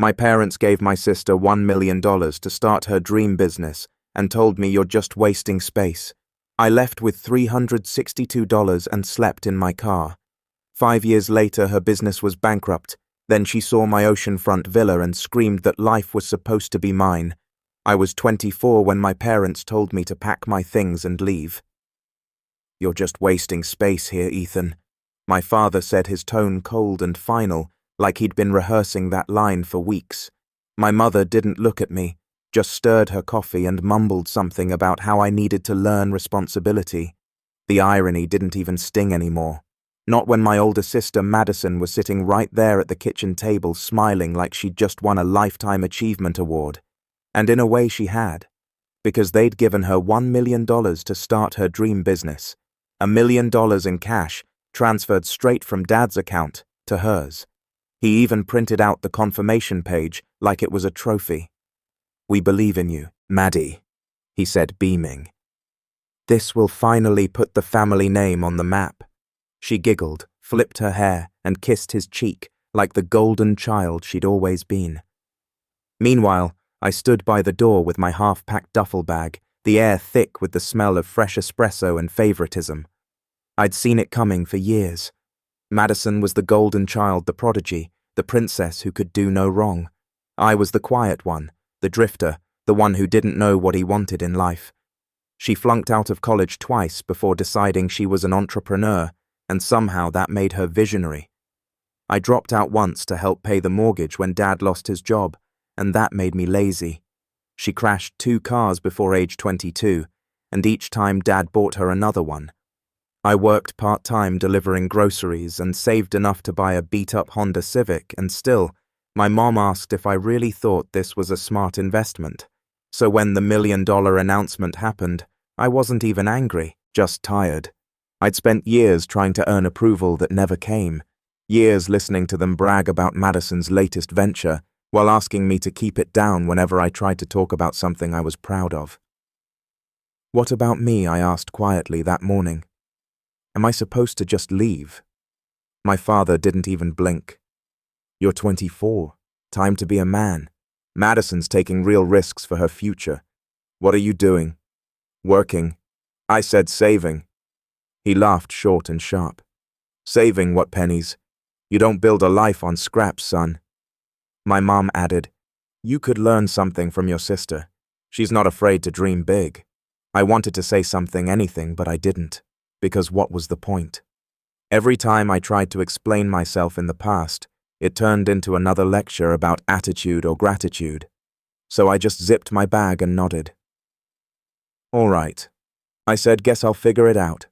My parents gave my sister $1 million to start her dream business and told me you're just wasting space. I left with $362 and slept in my car. 5 years later, her business was bankrupt. Then she saw my oceanfront villa and screamed that life was supposed to be mine. I was 24 when my parents told me to pack my things and leave. You're just wasting space here, Ethan. My father said, his tone cold and final, like he'd been rehearsing that line for weeks. My mother didn't look at me, just stirred her coffee and mumbled something about how I needed to learn responsibility. The irony didn't even sting anymore. Not when my older sister Madison was sitting right there at the kitchen table smiling like she'd just won a Lifetime Achievement Award. And in a way she had, because they'd given her $1 million to start her dream business. $1 million in cash, transferred straight from Dad's account to hers. He even printed out the confirmation page like it was a trophy. "We believe in you, Maddie," he said, beaming. "This will finally put the family name on the map." She giggled, flipped her hair, and kissed his cheek like the golden child she'd always been. Meanwhile, I stood by the door with my half-packed duffel bag, the air thick with the smell of fresh espresso and favoritism. I'd seen it coming for years. Madison was the golden child, the prodigy, the princess who could do no wrong. I was the quiet one, the drifter, the one who didn't know what he wanted in life. She flunked out of college twice before deciding she was an entrepreneur, and somehow that made her visionary. I dropped out once to help pay the mortgage when Dad lost his job, and that made me lazy. She crashed 2 cars before age 22, and each time Dad bought her another one. I worked part-time delivering groceries and saved enough to buy a beat-up Honda Civic, and still, my mom asked if I really thought this was a smart investment. So when the $1 million announcement happened, I wasn't even angry, just tired. I'd spent years trying to earn approval that never came, years listening to them brag about Madison's latest venture, while asking me to keep it down whenever I tried to talk about something I was proud of. "What about me?" I asked quietly that morning. "Am I supposed to just leave?" My father didn't even blink. "You're 24. Time to be a man. Madison's taking real risks for her future. What are you doing?" "Working." I said saving. He laughed short and sharp. "Saving what pennies? You don't build a life on scraps, son." My mom added, "You could learn something from your sister. She's not afraid to dream big." I wanted to say something, anything, but I didn't, because what was the point? Every time I tried to explain myself in the past, it turned into another lecture about attitude or gratitude. So I just zipped my bag and nodded. "All right," I said, "guess I'll figure it out."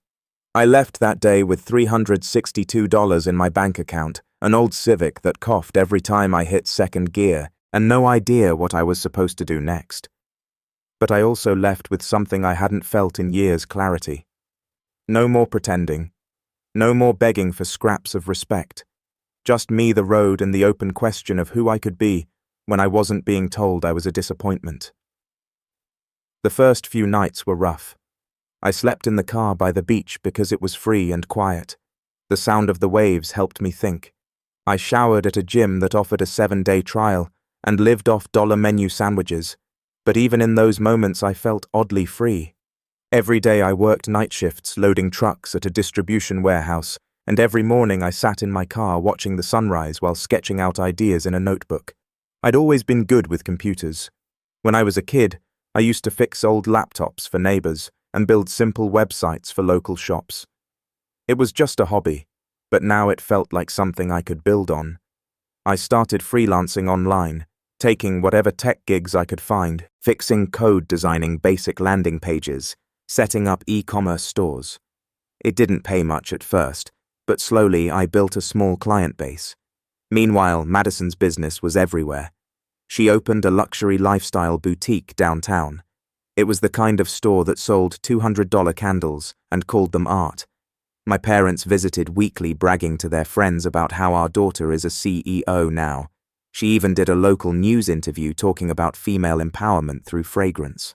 I left that day with $362 in my bank account, an old Civic that coughed every time I hit second gear, and no idea what I was supposed to do next. But I also left with something I hadn't felt in years: clarity. No more pretending. No more begging for scraps of respect. Just me, the road, and the open question of who I could be when I wasn't being told I was a disappointment. The first few nights were rough. I slept in the car by the beach because it was free and quiet. The sound of the waves helped me think. I showered at a gym that offered a 7-day trial and lived off dollar menu sandwiches, but even in those moments I felt oddly free. Every day I worked night shifts loading trucks at a distribution warehouse, and every morning I sat in my car watching the sunrise while sketching out ideas in a notebook. I'd always been good with computers. When I was a kid, I used to fix old laptops for neighbors and build simple websites for local shops. It was just a hobby, but now it felt like something I could build on. I started freelancing online, taking whatever tech gigs I could find, fixing code, designing basic landing pages, setting up e-commerce stores. It didn't pay much at first, but slowly I built a small client base. Meanwhile, Madison's business was everywhere. She opened a luxury lifestyle boutique downtown. It was the kind of store that sold $200 candles and called them art. My parents visited weekly, bragging to their friends about how our daughter is a CEO now. She even did a local news interview talking about female empowerment through fragrance.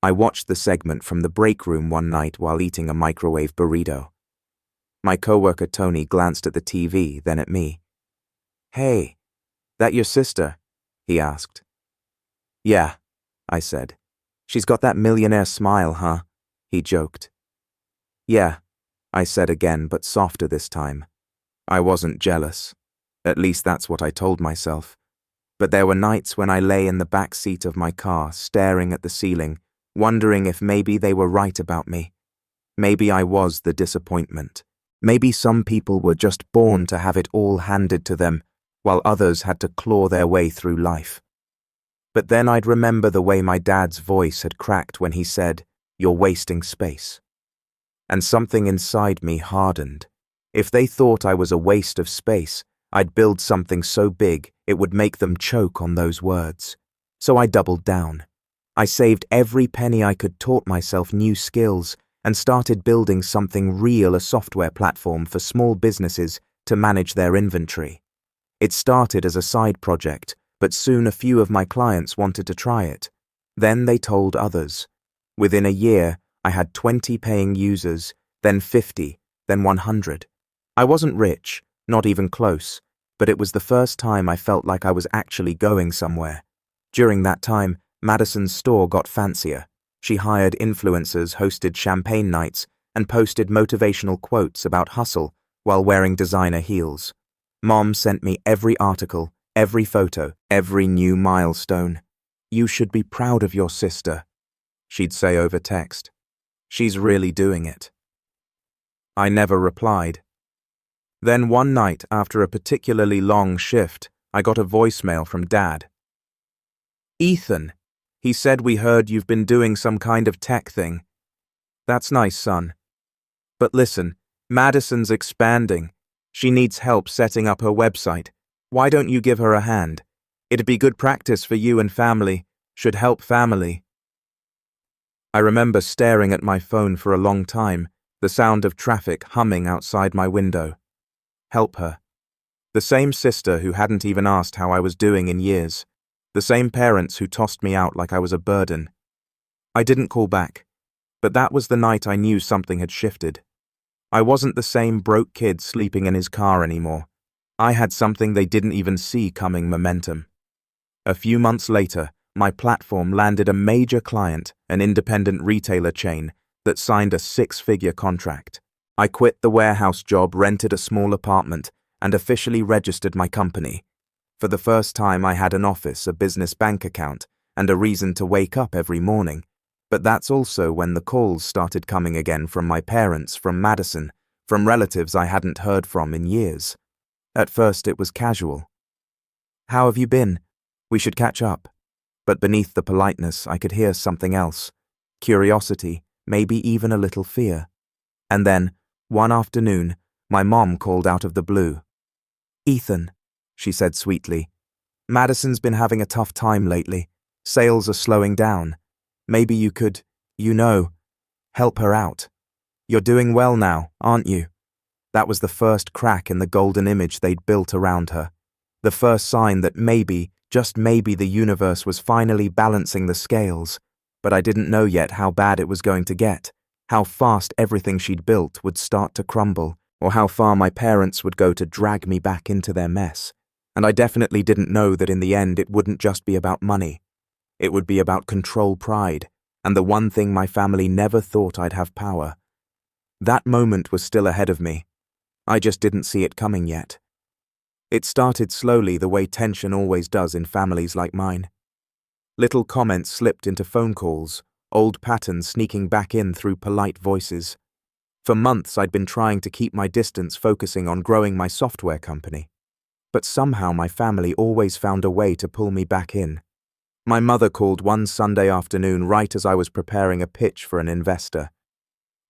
I watched the segment from the break room one night while eating a microwave burrito. My coworker Tony glanced at the TV, then at me. "Hey, That your sister? He asked. Yeah, I said. She's got that millionaire smile, huh? He joked. Yeah, I said again, but softer this time. I wasn't jealous. At least that's what I told myself. But there were nights when I lay in the back seat of my car, staring at the ceiling, wondering if maybe they were right about me. Maybe I was the disappointment. Maybe some people were just born to have it all handed to them, while others had to claw their way through life. But then I'd remember the way my dad's voice had cracked when he said, "You're wasting space." And something inside me hardened. If they thought I was a waste of space, I'd build something so big it would make them choke on those words. So I doubled down. I saved every penny I could, taught myself new skills, and started building something real, a software platform for small businesses to manage their inventory. It started as a side project, but soon a few of my clients wanted to try it. Then they told others. Within a year, I had 20 paying users, then 50, then 100. I wasn't rich, not even close, but it was the first time I felt like I was actually going somewhere. During that time, Madison's store got fancier. She hired influencers, hosted champagne nights, and posted motivational quotes about hustle while wearing designer heels. Mom sent me every article, every photo, every new milestone. "You should be proud of your sister," she'd say over text. "She's really doing it." I never replied. Then one night, after a particularly long shift, I got a voicemail from Dad. "Ethan, he said we heard you've been doing some kind of tech thing." "That's nice, son. But listen, Madison's expanding. She needs help setting up her website. Why don't you give her a hand? It'd be good practice for you and family. Should help family." I remember staring at my phone for a long time, the sound of traffic humming outside my window. Help her. The same sister who hadn't even asked how I was doing in years. The same parents who tossed me out like I was a burden. I didn't call back, but that was the night I knew something had shifted. I wasn't the same broke kid sleeping in his car anymore. I had something they didn't even see coming: momentum. A few months later, my platform landed a major client, an independent retailer chain, that signed a 6-figure contract. I quit the warehouse job, rented a small apartment, and officially registered my company. For the first time, I had an office, a business bank account, and a reason to wake up every morning. But that's also when the calls started coming again, from my parents, from Madison, from relatives I hadn't heard from in years. At first it was casual. "How have you been? We should catch up." But beneath the politeness, I could hear something else. Curiosity, maybe even a little fear. And then, one afternoon, my mom called out of the blue. "Ethan," she said sweetly, "Madison's been having a tough time lately. Sales are slowing down. Maybe you could, help her out. You're doing well now, aren't you?" That was the first crack in the golden image they'd built around her. The first sign that maybe, just maybe, the universe was finally balancing the scales. But I didn't know yet how bad it was going to get, how fast everything she'd built would start to crumble, or how far my parents would go to drag me back into their mess. And I definitely didn't know that in the end it wouldn't just be about money. It would be about control, pride, and the one thing my family never thought I'd have: power. That moment was still ahead of me. I just didn't see it coming yet. It started slowly, the way tension always does in families like mine. Little comments slipped into phone calls, old patterns sneaking back in through polite voices. For months I'd been trying to keep my distance, focusing on growing my software company. But somehow my family always found a way to pull me back in. My mother called one Sunday afternoon right as I was preparing a pitch for an investor.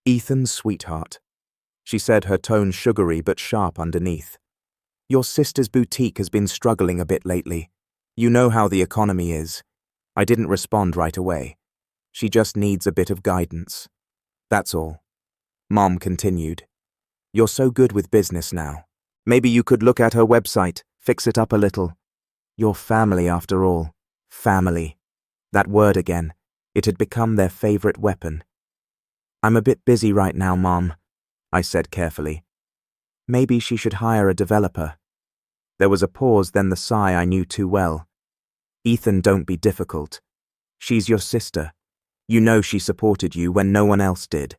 "Ethan's sweetheart," she said, her tone sugary but sharp underneath. "Your sister's boutique has been struggling a bit lately. You know how the economy is." I didn't respond right away. "She just needs a bit of guidance. That's all." Mom continued. "You're so good with business now. Maybe you could look at her website, fix it up a little. Your family, after all. Family. That word again. It had become their favorite weapon. "I'm a bit busy right now, Mom," I said carefully. "Maybe she should hire a developer." There was a pause, then the sigh I knew too well. Ethan, don't be difficult. She's your sister. You know she supported you when no one else did.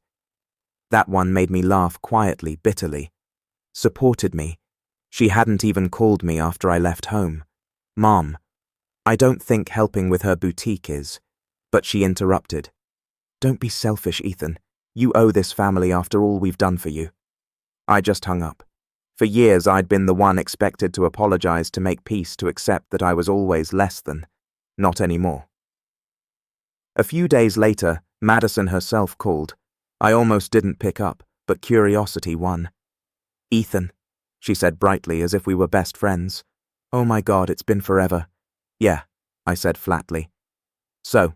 That one made me laugh quietly, bitterly. Supported me. She hadn't even called me after I left home. Mom, I don't think helping with her boutique is. But she interrupted. Don't be selfish, Ethan. You owe this family after all we've done for you. I just hung up. For years I'd been the one expected to apologize, to make peace, to accept that I was always less than. Not anymore. A few days later, Madison herself called. I almost didn't pick up, but curiosity won. Ethan, she said brightly, as if we were best friends. Oh my God, it's been forever. Yeah, I said flatly. So,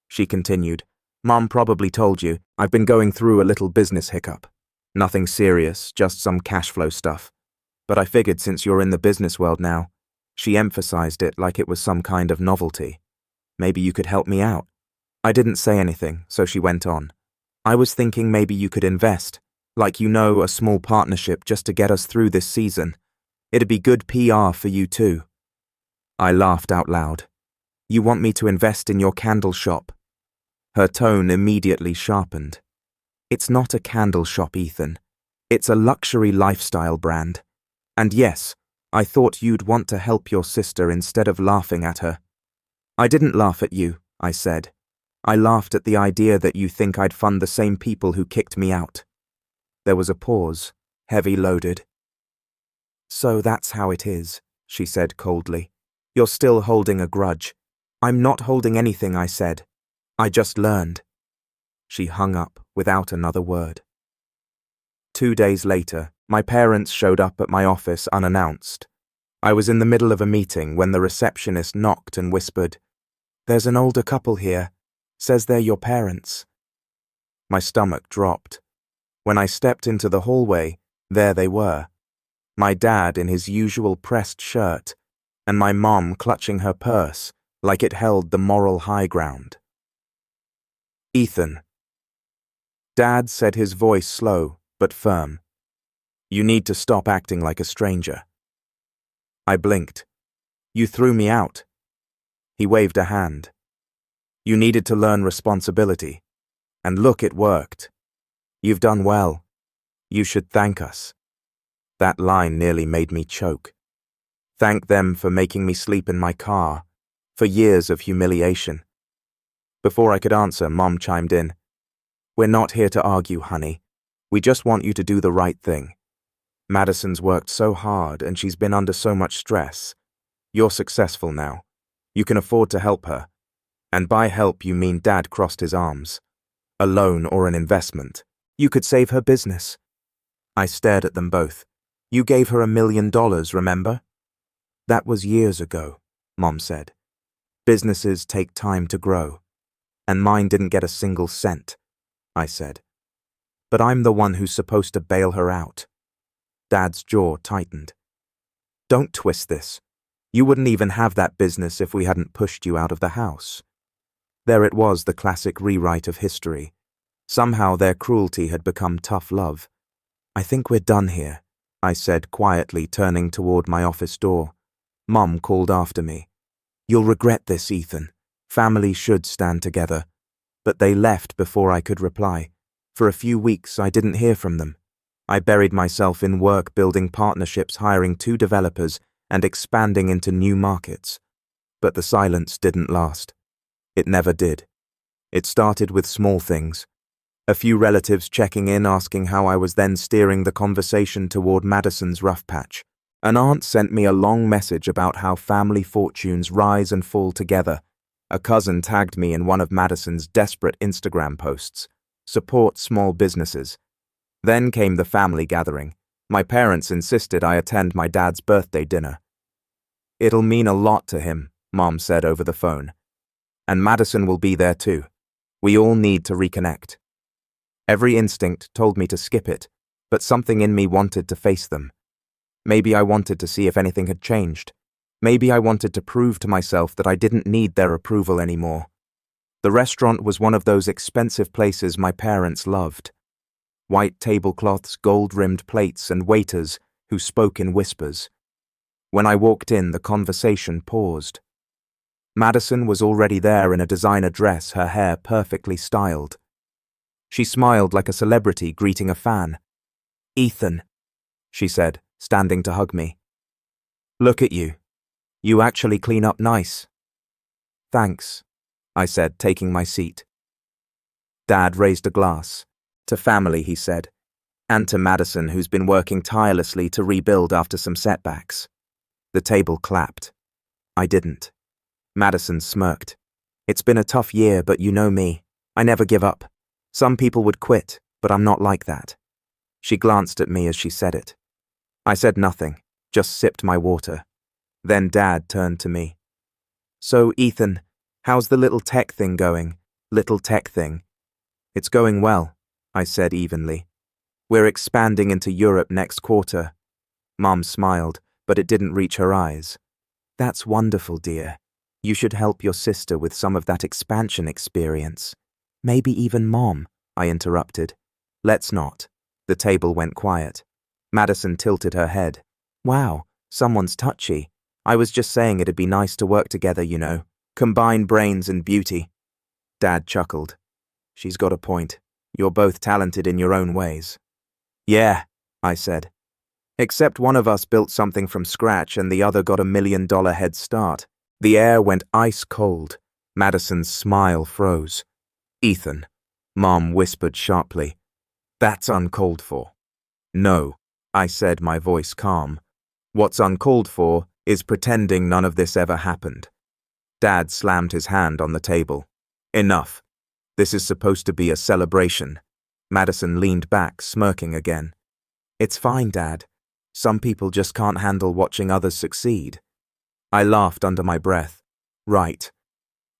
she continued, Mom probably told you, I've been going through a little business hiccup. Nothing serious, just some cash flow stuff. But I figured since you're in the business world now, she emphasized it like it was some kind of novelty. Maybe you could help me out. I didn't say anything, so she went on. I was thinking maybe you could invest, like a small partnership just to get us through this season. It'd be good PR for you too. I laughed out loud. You want me to invest in your candle shop? Her tone immediately sharpened. It's not a candle shop, Ethan. It's a luxury lifestyle brand. And yes, I thought you'd want to help your sister instead of laughing at her. I didn't laugh at you, I said. I laughed at the idea that you think I'd fund the same people who kicked me out. There was a pause, heavy loaded. So that's how it is, she said coldly. You're still holding a grudge. I'm not holding anything, I said. I just learned. She hung up without another word. 2 days later, my parents showed up at my office unannounced. I was in the middle of a meeting when the receptionist knocked and whispered, There's an older couple here. Says they're your parents. My stomach dropped. When I stepped into the hallway, there they were. My dad in his usual pressed shirt, and my mom clutching her purse like it held the moral high ground. Ethan. Dad said, his voice slow but firm. You need to stop acting like a stranger. I blinked. You threw me out. He waved a hand. You needed to learn responsibility. And look, it worked. You've done well. You should thank us. That line nearly made me choke. Thank them for making me sleep in my car, for years of humiliation. Before I could answer, Mom chimed in. We're not here to argue, honey. We just want you to do the right thing. Madison's worked so hard and she's been under so much stress. You're successful now. You can afford to help her. And by help you mean Dad crossed his arms. A loan or an investment. You could save her business. I stared at them both. You gave her $1 million, remember? That was years ago, Mom said. Businesses take time to grow. And mine didn't get a single cent, I said. But I'm the one who's supposed to bail her out. Dad's jaw tightened. Don't twist this. You wouldn't even have that business if we hadn't pushed you out of the house. There it was, the classic rewrite of history. Somehow their cruelty had become tough love. I think we're done here, I said quietly, turning toward my office door. Mom called after me. You'll regret this, Ethan. Families should stand together. But they left before I could reply. For a few weeks I didn't hear from them. I buried myself in work, building partnerships, hiring 2 developers, and expanding into new markets. But the silence didn't last. It never did. It started with small things. A few relatives checking in, asking how I was, then steering the conversation toward Madison's rough patch. An aunt sent me a long message about how family fortunes rise and fall together. A cousin tagged me in one of Madison's desperate Instagram posts. Support small businesses. Then came the family gathering. My parents insisted I attend my dad's birthday dinner. It'll mean a lot to him, Mom said over the phone. And Madison will be there too. We all need to reconnect. Every instinct told me to skip it, but something in me wanted to face them. Maybe I wanted to see if anything had changed. Maybe I wanted to prove to myself that I didn't need their approval anymore. The restaurant was one of those expensive places my parents loved. White tablecloths, gold-rimmed plates, and waiters who spoke in whispers. When I walked in, the conversation paused. Madison was already there in a designer dress, her hair perfectly styled. She smiled like a celebrity greeting a fan. "Ethan," she said, standing to hug me. "Look at you. You actually clean up nice." "Thanks," I said, taking my seat. Dad raised a glass. "To family," he said, "and to Madison, who's been working tirelessly to rebuild after some setbacks." The table clapped. I didn't. Madison smirked. "It's been a tough year, but you know me. I never give up. Some people would quit, but I'm not like that." She glanced at me as she said it. I said nothing, just sipped my water. Then Dad turned to me. "So, Ethan, how's the little tech thing going? Little tech thing?" "It's going well," I said evenly. "We're expanding into Europe next quarter." Mom smiled, but it didn't reach her eyes. "That's wonderful, dear. You should help your sister with some of that expansion experience. Maybe even Mom," I interrupted. "Let's not." The table went quiet. Madison tilted her head. "Wow, someone's touchy. I was just saying it'd be nice to work together, you know. Combine brains and beauty." Dad chuckled. "She's got a point. You're both talented in your own ways." "Yeah," I said. "Except one of us built something from scratch and the other got $1 million head start." The air went ice cold. Madison's smile froze. "Ethan," Mom whispered sharply, "that's uncalled for." "No," I said, my voice calm. "What's uncalled for is pretending none of this ever happened." Dad slammed his hand on the table. "Enough. This is supposed to be a celebration." Madison leaned back, smirking again. "It's fine, Dad. Some people just can't handle watching others succeed." I laughed under my breath. Right.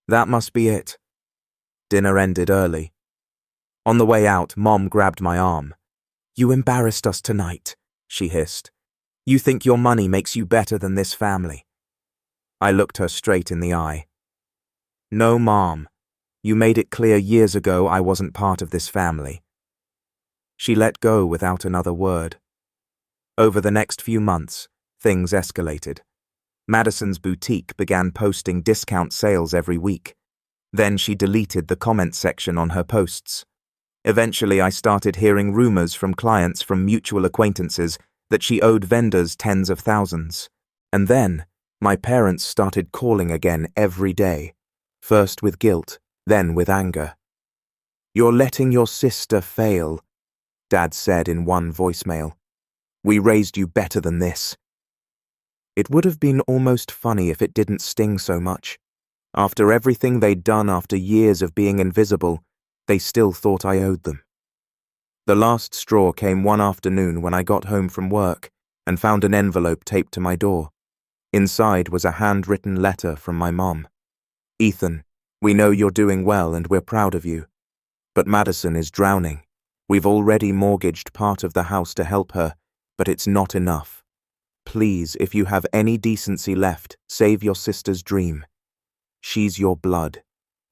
That must be it. Dinner ended early. On the way out, Mom grabbed my arm. "You embarrassed us tonight," she hissed. "You think your money makes you better than this family." I looked her straight in the eye. "No, Mom. You made it clear years ago I wasn't part of this family." She let go without another word. Over the next few months, things escalated. Madison's boutique began posting discount sales every week. Then she deleted the comment section on her posts. Eventually, I started hearing rumors from clients from mutual acquaintances that she owed vendors tens of thousands. And then, my parents started calling again every day, first with guilt, then with anger. "You're letting your sister fail," Dad said in one voicemail. "We raised you better than this." It would have been almost funny if it didn't sting so much. After everything they'd done, after years of being invisible, they still thought I owed them. The last straw came one afternoon when I got home from work and found an envelope taped to my door. Inside was a handwritten letter from my mom. "Ethan, we know you're doing well and we're proud of you. But Madison is drowning. We've already mortgaged part of the house to help her, but it's not enough. Please, if you have any decency left, save your sister's dream. She's your blood."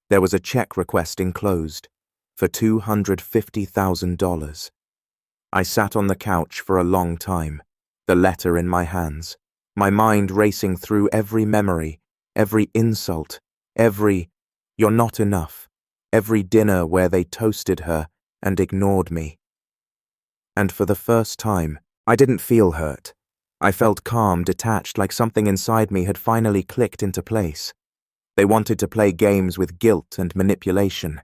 There was a check request enclosed for $250,000. I sat on the couch for a long time, the letter in my hands, my mind racing through every memory, every insult, every "you're not enough," every dinner where they toasted her and ignored me. And for the first time, I didn't feel hurt. I felt calm, detached, like something inside me had finally clicked into place. They wanted to play games with guilt and manipulation.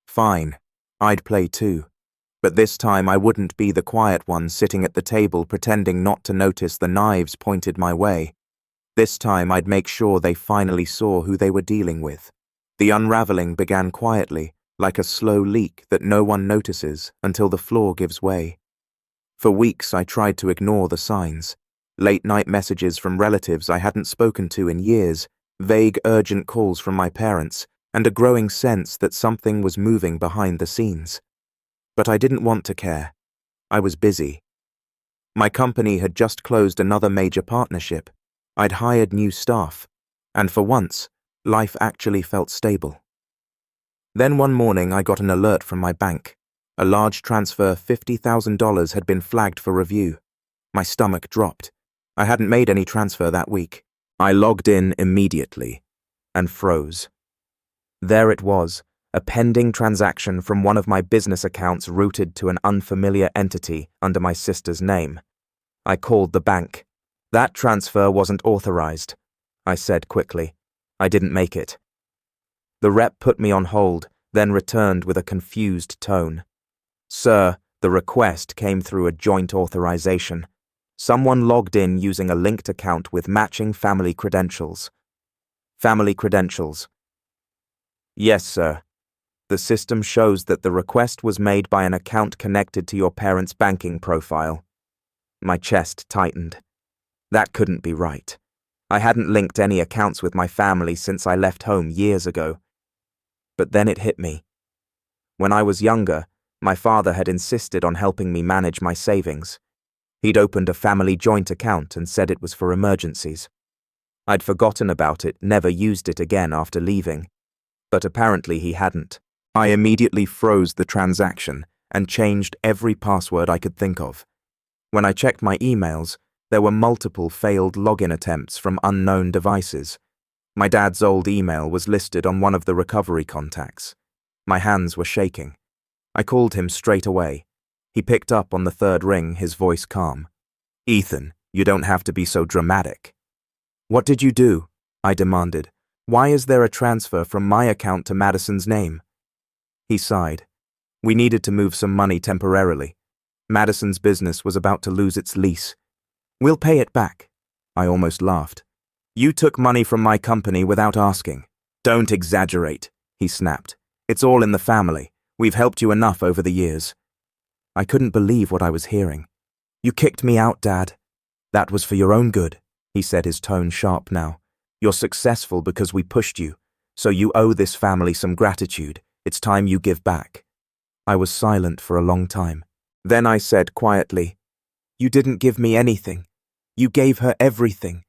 Fine, I'd play too. But this time I wouldn't be the quiet one sitting at the table pretending not to notice the knives pointed my way. This time I'd make sure they finally saw who they were dealing with. The unraveling began quietly, like a slow leak that no one notices until the floor gives way. For weeks I tried to ignore the signs. Late-night messages from relatives I hadn't spoken to in years, vague urgent calls from my parents, and a growing sense that something was moving behind the scenes. But I didn't want to care. I was busy. My company had just closed another major partnership. I'd hired new staff, and for once, life actually felt stable. Then one morning I got an alert from my bank. A large transfer, $50,000, had been flagged for review. My stomach dropped. I hadn't made any transfer that week. I logged in immediately and froze. There it was, a pending transaction from one of my business accounts routed to an unfamiliar entity under my sister's name. I called the bank. That transfer wasn't authorized, I said quickly. I didn't make it. The rep put me on hold, then returned with a confused tone. Sir, the request came through a joint authorization. Someone logged in using a linked account with matching family credentials. Family credentials. Yes, sir. The system shows that the request was made by an account connected to your parents' banking profile. My chest tightened. That couldn't be right. I hadn't linked any accounts with my family since I left home years ago. But then it hit me. When I was younger, my father had insisted on helping me manage my savings. He'd opened a family joint account and said it was for emergencies. I'd forgotten about it, never used it again after leaving. But apparently he hadn't. I immediately froze the transaction and changed every password I could think of. When I checked my emails, there were multiple failed login attempts from unknown devices. My dad's old email was listed on one of the recovery contacts. My hands were shaking. I called him straight away. He picked up on the third ring, his voice calm. Ethan, you don't have to be so dramatic. What did you do? I demanded. Why is there a transfer from my account to Madison's name? He sighed. We needed to move some money temporarily. Madison's business was about to lose its lease. We'll pay it back. I almost laughed. You took money from my company without asking. Don't exaggerate, he snapped. It's all in the family. We've helped you enough over the years. I couldn't believe what I was hearing. You kicked me out, Dad. That was for your own good, he said, his tone sharp now. You're successful because we pushed you, so you owe this family some gratitude. It's time you give back. I was silent for a long time. Then I said quietly, You didn't give me anything. You gave her everything.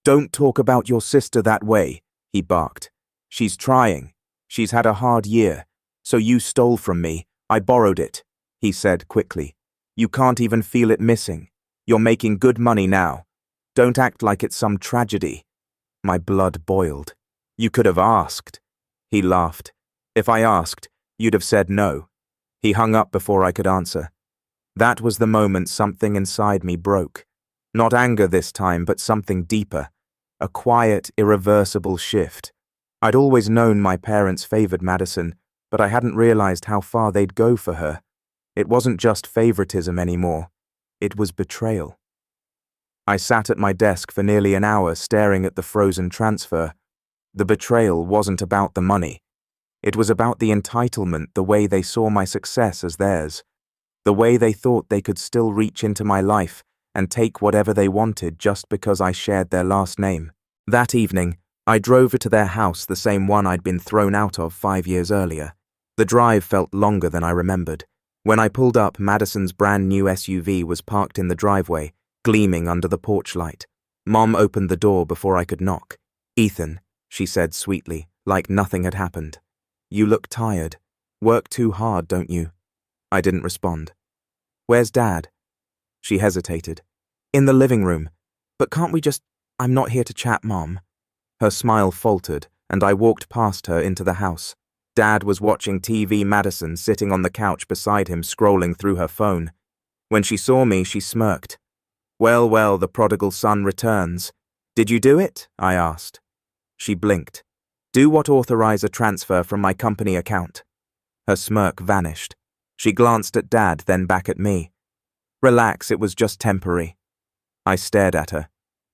Don't talk about your sister that way, he barked. She's trying. She's had a hard year. So you stole from me. I borrowed it, he said quickly. You can't even feel it missing. You're making good money now. Don't act like it's some tragedy. My blood boiled. You could have asked. He laughed. If I asked, you'd have said no. He hung up before I could answer. That was the moment something inside me broke. Not anger this time, but something deeper. A quiet, irreversible shift. I'd always known my parents favored Madison, but I hadn't realized how far they'd go for her. It wasn't just favoritism anymore. It was betrayal. I sat at my desk for nearly an hour staring at the frozen transfer. The betrayal wasn't about the money. It was about the entitlement, the way they saw my success as theirs. The way they thought they could still reach into my life and take whatever they wanted just because I shared their last name. That evening, I drove her to their house, the same one I'd been thrown out of 5 years earlier. The drive felt longer than I remembered. When I pulled up, Madison's brand new SUV was parked in the driveway, gleaming under the porch light. Mom opened the door before I could knock. Ethan, she said sweetly, like nothing had happened. You look tired. Work too hard, don't you? I didn't respond. Where's Dad? She hesitated. In the living room. But can't we just... I'm not here to chat, Mom. Her smile faltered, and I walked past her into the house. Dad was watching TV, Madison sitting on the couch beside him, scrolling through her phone. When she saw me, she smirked. Well, well, the prodigal son returns. Did you do it? I asked. She blinked. Do what authorize a transfer from my company account. Her smirk vanished. She glanced at Dad, then back at me. Relax, it was just temporary. I stared at her.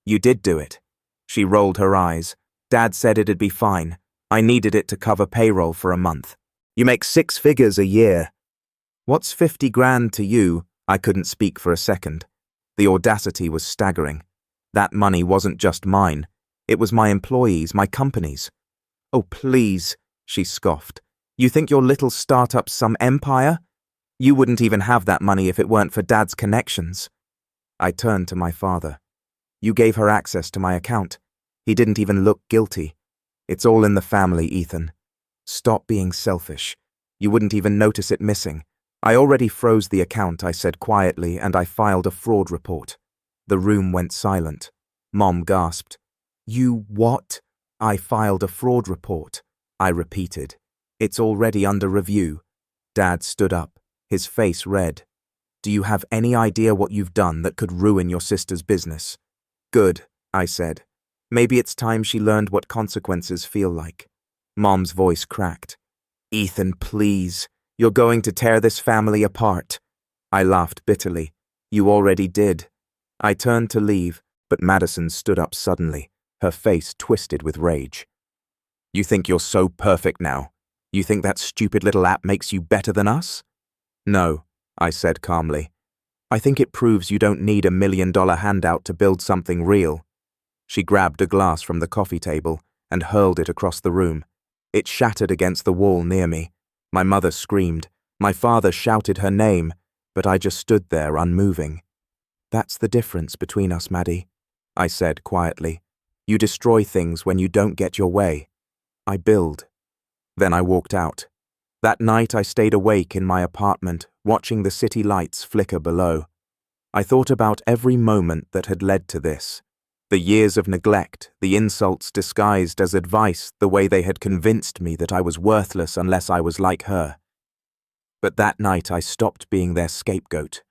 You did do it. She rolled her eyes. Dad said it'd be fine. I needed it to cover payroll for a month. You make 6 figures a year. What's 50 grand to you? I couldn't speak for a second. The audacity was staggering. That money wasn't just mine. It was my employees, my company's. Oh, please, she scoffed. You think your little startup's some empire? You wouldn't even have that money if it weren't for Dad's connections. I turned to my father. You gave her access to my account. He didn't even look guilty. It's all in the family, Ethan. Stop being selfish. You wouldn't even notice it missing. I already froze the account, I said quietly, and I filed a fraud report. The room went silent. Mom gasped. You what? I filed a fraud report, I repeated. It's already under review. Dad stood up, his face red. Do you have any idea what you've done that could ruin your sister's business? Good, I said. Maybe it's time she learned what consequences feel like. Mom's voice cracked. Ethan, please. You're going to tear this family apart. I laughed bitterly. You already did. I turned to leave, but Madison stood up suddenly, her face twisted with rage. You think you're so perfect now? You think that stupid little app makes you better than us? No, I said calmly. I think it proves you don't need $1 million handout to build something real. She grabbed a glass from the coffee table and hurled it across the room. It shattered against the wall near me. My mother screamed. My father shouted her name, but I just stood there unmoving. That's the difference between us, Maddie, I said quietly. You destroy things when you don't get your way. I build. Then I walked out. That night I stayed awake in my apartment, watching the city lights flicker below. I thought about every moment that had led to this. The years of neglect, the insults disguised as advice, the way they had convinced me that I was worthless unless I was like her. But that night I stopped being their scapegoat.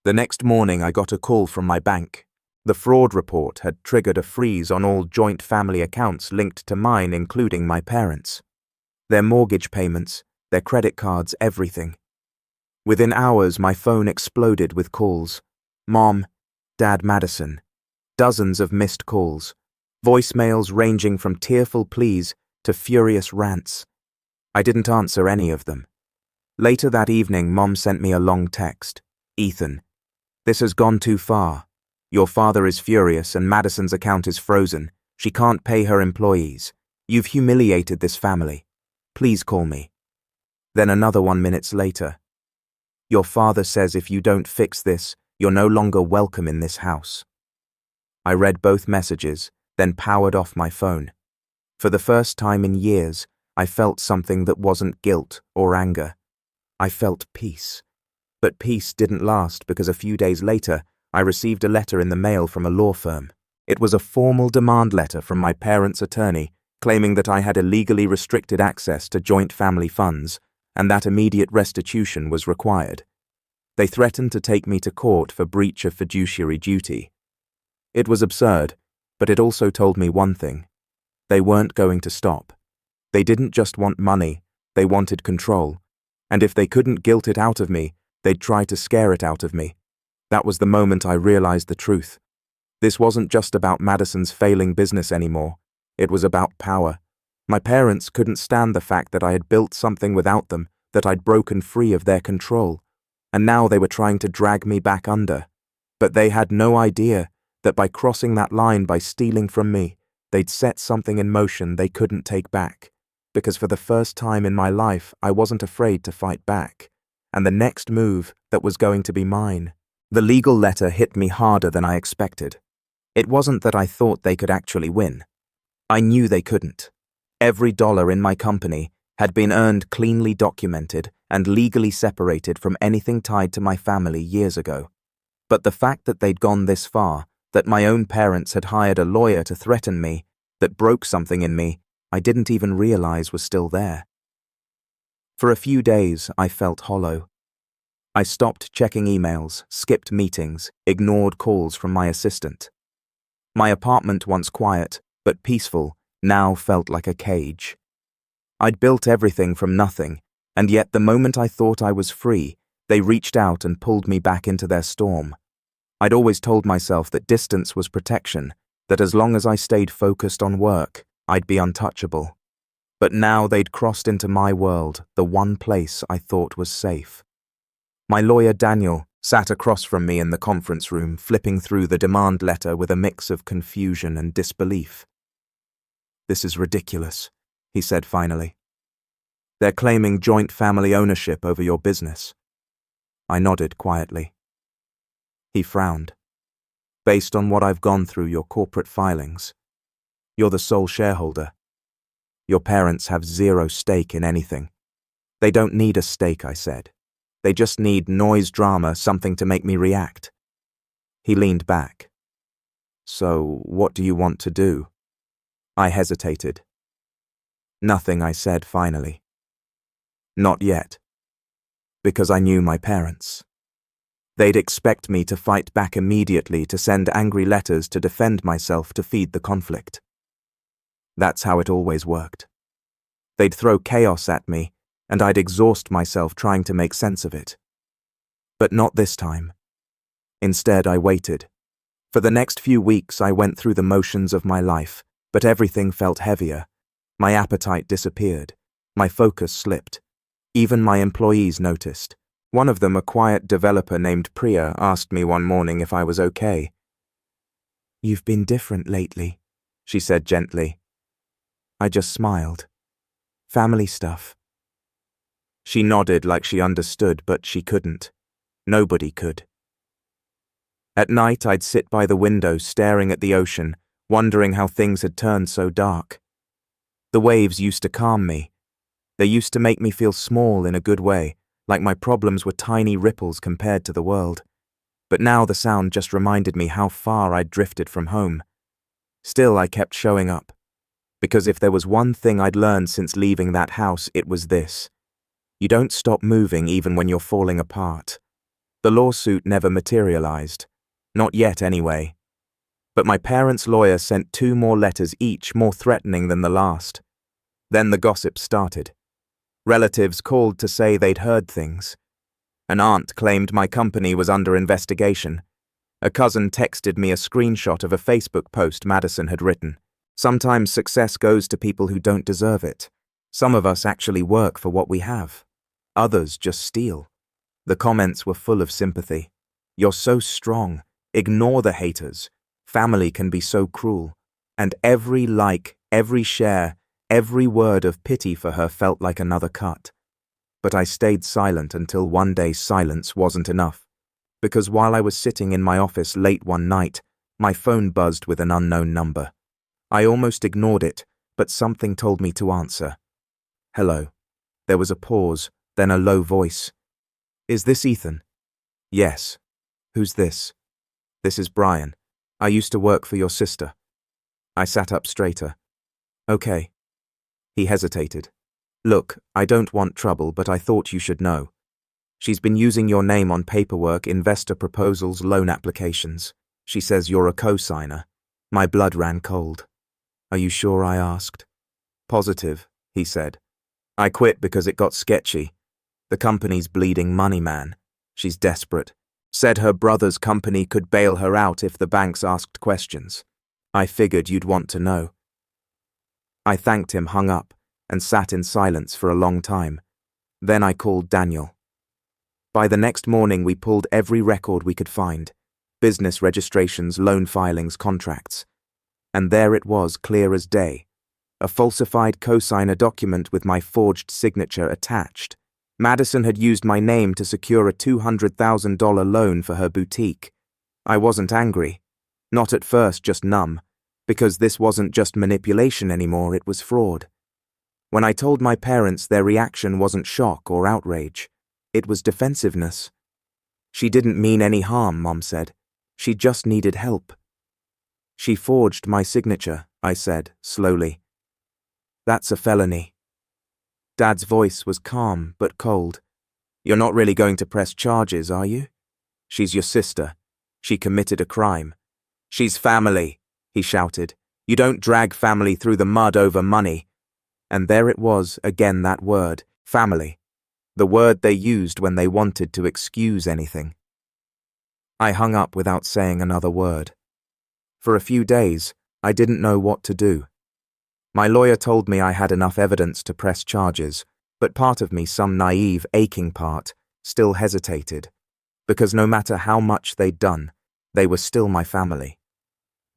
The next morning I got a call from my bank. The fraud report had triggered a freeze on all joint family accounts linked to mine, including my parents. Their mortgage payments, their credit cards, everything. Within hours my phone exploded with calls. Mom, Dad, Madison. Dozens of missed calls. Voicemails ranging from tearful pleas to furious rants. I didn't answer any of them. Later that evening, Mom sent me a long text. Ethan, this has gone too far. Your father is furious and Madison's account is frozen. She can't pay her employees. You've humiliated this family. Please call me. Then another 1 minute later. Your father says if you don't fix this, you're no longer welcome in this house. I read both messages, then powered off my phone. For the first time in years, I felt something that wasn't guilt or anger. I felt peace. But peace didn't last because a few days later, I received a letter in the mail from a law firm. It was a formal demand letter from my parents' attorney claiming that I had illegally restricted access to joint family funds and that immediate restitution was required. They threatened to take me to court for breach of fiduciary duty. It was absurd, but it also told me one thing. They weren't going to stop. They didn't just want money, they wanted control. And if they couldn't guilt it out of me, they'd try to scare it out of me. That was the moment I realized the truth. This wasn't just about Madison's failing business anymore. It was about power. My parents couldn't stand the fact that I had built something without them, that I'd broken free of their control. And now they were trying to drag me back under. But they had no idea that by crossing that line, by stealing from me, they'd set something in motion they couldn't take back. Because for the first time in my life, I wasn't afraid to fight back. And the next move that was going to be mine. The legal letter hit me harder than I expected. It wasn't that I thought they could actually win. I knew they couldn't. Every dollar in my company had been earned cleanly documented and legally separated from anything tied to my family years ago. But the fact that they'd gone this far, that my own parents had hired a lawyer to threaten me, that broke something in me I didn't even realize was still there. For a few days, I felt hollow. I stopped checking emails, skipped meetings, ignored calls from my assistant. My apartment, once quiet, but peaceful, now felt like a cage. I'd built everything from nothing, and yet the moment I thought I was free, they reached out and pulled me back into their storm. I'd always told myself that distance was protection, that as long as I stayed focused on work, I'd be untouchable. But now they'd crossed into my world, the one place I thought was safe. My lawyer Daniel sat across from me in the conference room, flipping through the demand letter with a mix of confusion and disbelief. "This is ridiculous," he said finally. "They're claiming joint family ownership over your business." I nodded quietly. He frowned. "Based on what I've gone through your corporate filings, you're the sole shareholder. Your parents have zero stake in anything." "They don't need a stake," I said. "They just need noise drama, something to make me react." He leaned back. So, what do you want to do? I hesitated. Nothing, I said finally. Not yet. Because I knew my parents. They'd expect me to fight back immediately, to send angry letters, to defend myself, to feed the conflict. That's how it always worked. They'd throw chaos at me, and I'd exhaust myself trying to make sense of it. But not this time. Instead, I waited. For the next few weeks, I went through the motions of my life, but everything felt heavier. My appetite disappeared. My focus slipped. Even my employees noticed. One of them, a quiet developer named Priya, asked me one morning if I was okay. "You've been different lately," she said gently. I just smiled. "Family stuff." She nodded like she understood, but she couldn't. Nobody could. At night, I'd sit by the window staring at the ocean, wondering how things had turned so dark. The waves used to calm me. They used to make me feel small in a good way, like my problems were tiny ripples compared to the world. But now the sound just reminded me how far I'd drifted from home. Still, I kept showing up. Because if there was one thing I'd learned since leaving that house, it was this. You don't stop moving even when you're falling apart. The lawsuit never materialized. Not yet, anyway. But my parents' lawyer sent 2 more letters each, more threatening than the last. Then the gossip started. Relatives called to say they'd heard things. An aunt claimed my company was under investigation. A cousin texted me a screenshot of a Facebook post Madison had written. Sometimes success goes to people who don't deserve it. Some of us actually work for what we have. Others just steal. The comments were full of sympathy. "You're so strong. Ignore the haters. Family can be so cruel." And every like, every share, every word of pity for her felt like another cut. But I stayed silent until one day silence wasn't enough. Because while I was sitting in my office late one night, my phone buzzed with an unknown number. I almost ignored it, but something told me to answer. "Hello." There was a pause, then a low voice. "Is this Ethan?" "Yes." "Who's this?" "This is Brian. I used to work for your sister." I sat up straighter. "Okay." He hesitated. "Look, I don't want trouble, but I thought you should know. She's been using your name on paperwork, investor proposals, loan applications. She says you're a co-signer." My blood ran cold. "Are you sure?" I asked. "Positive," he said. "I quit because it got sketchy. The company's bleeding money, man. She's desperate. Said her brother's company could bail her out if the banks asked questions. I figured you'd want to know." I thanked him, hung up, and sat in silence for a long time. Then I called Daniel. By the next morning, we pulled every record we could find. Business registrations, loan filings, contracts. And there it was, clear as day. A falsified cosigner document with my forged signature attached. Madison had used my name to secure a $200,000 loan for her boutique. I wasn't angry. Not at first, just numb. Because this wasn't just manipulation anymore, it was fraud. When I told my parents, their reaction wasn't shock or outrage. It was defensiveness. "She didn't mean any harm," Mom said. "She just needed help." "She forged my signature," I said, slowly. "That's a felony." Dad's voice was calm but cold. "You're not really going to press charges, are you? She's your sister. She committed a crime." "She's family," he shouted. "You don't drag family through the mud over money." And there it was, again, that word, family. The word they used when they wanted to excuse anything. I hung up without saying another word. For a few days, I didn't know what to do. My lawyer told me I had enough evidence to press charges, but part of me, some naive, aching part, still hesitated. Because no matter how much they'd done, they were still my family.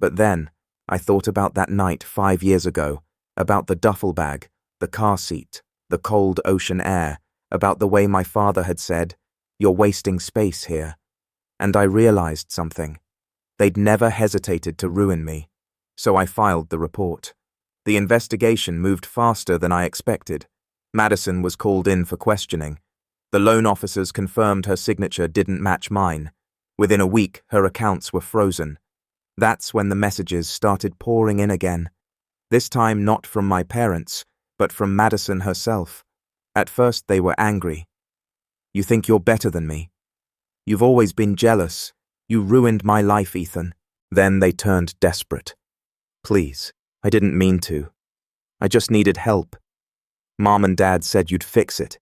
But then, I thought about that night 5 years ago, about the duffel bag, the car seat, the cold ocean air, about the way my father had said, "You're wasting space here." And I realized something. They'd never hesitated to ruin me. So I filed the report. The investigation moved faster than I expected. Madison was called in for questioning. The loan officers confirmed her signature didn't match mine. Within a week, her accounts were frozen. That's when the messages started pouring in again. This time not from my parents, but from Madison herself. At first they were angry. "You think you're better than me? You've always been jealous. You ruined my life, Ethan." Then they turned desperate. "Please, I didn't mean to. I just needed help. Mom and Dad said you'd fix it.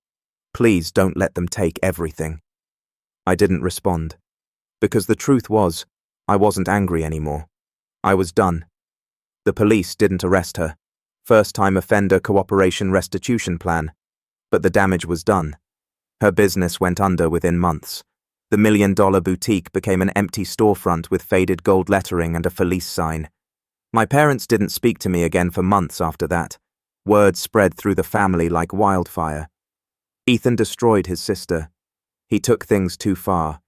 Please don't let them take everything." I didn't respond. Because the truth was, I wasn't angry anymore. I was done. The police didn't arrest her. First-time offender cooperation restitution plan. But the damage was done. Her business went under within months. The $1 million boutique became an empty storefront with faded gold lettering and a Felice sign. My parents didn't speak to me again for months after that. Word spread through the family like wildfire. Ethan destroyed his sister. He took things too far.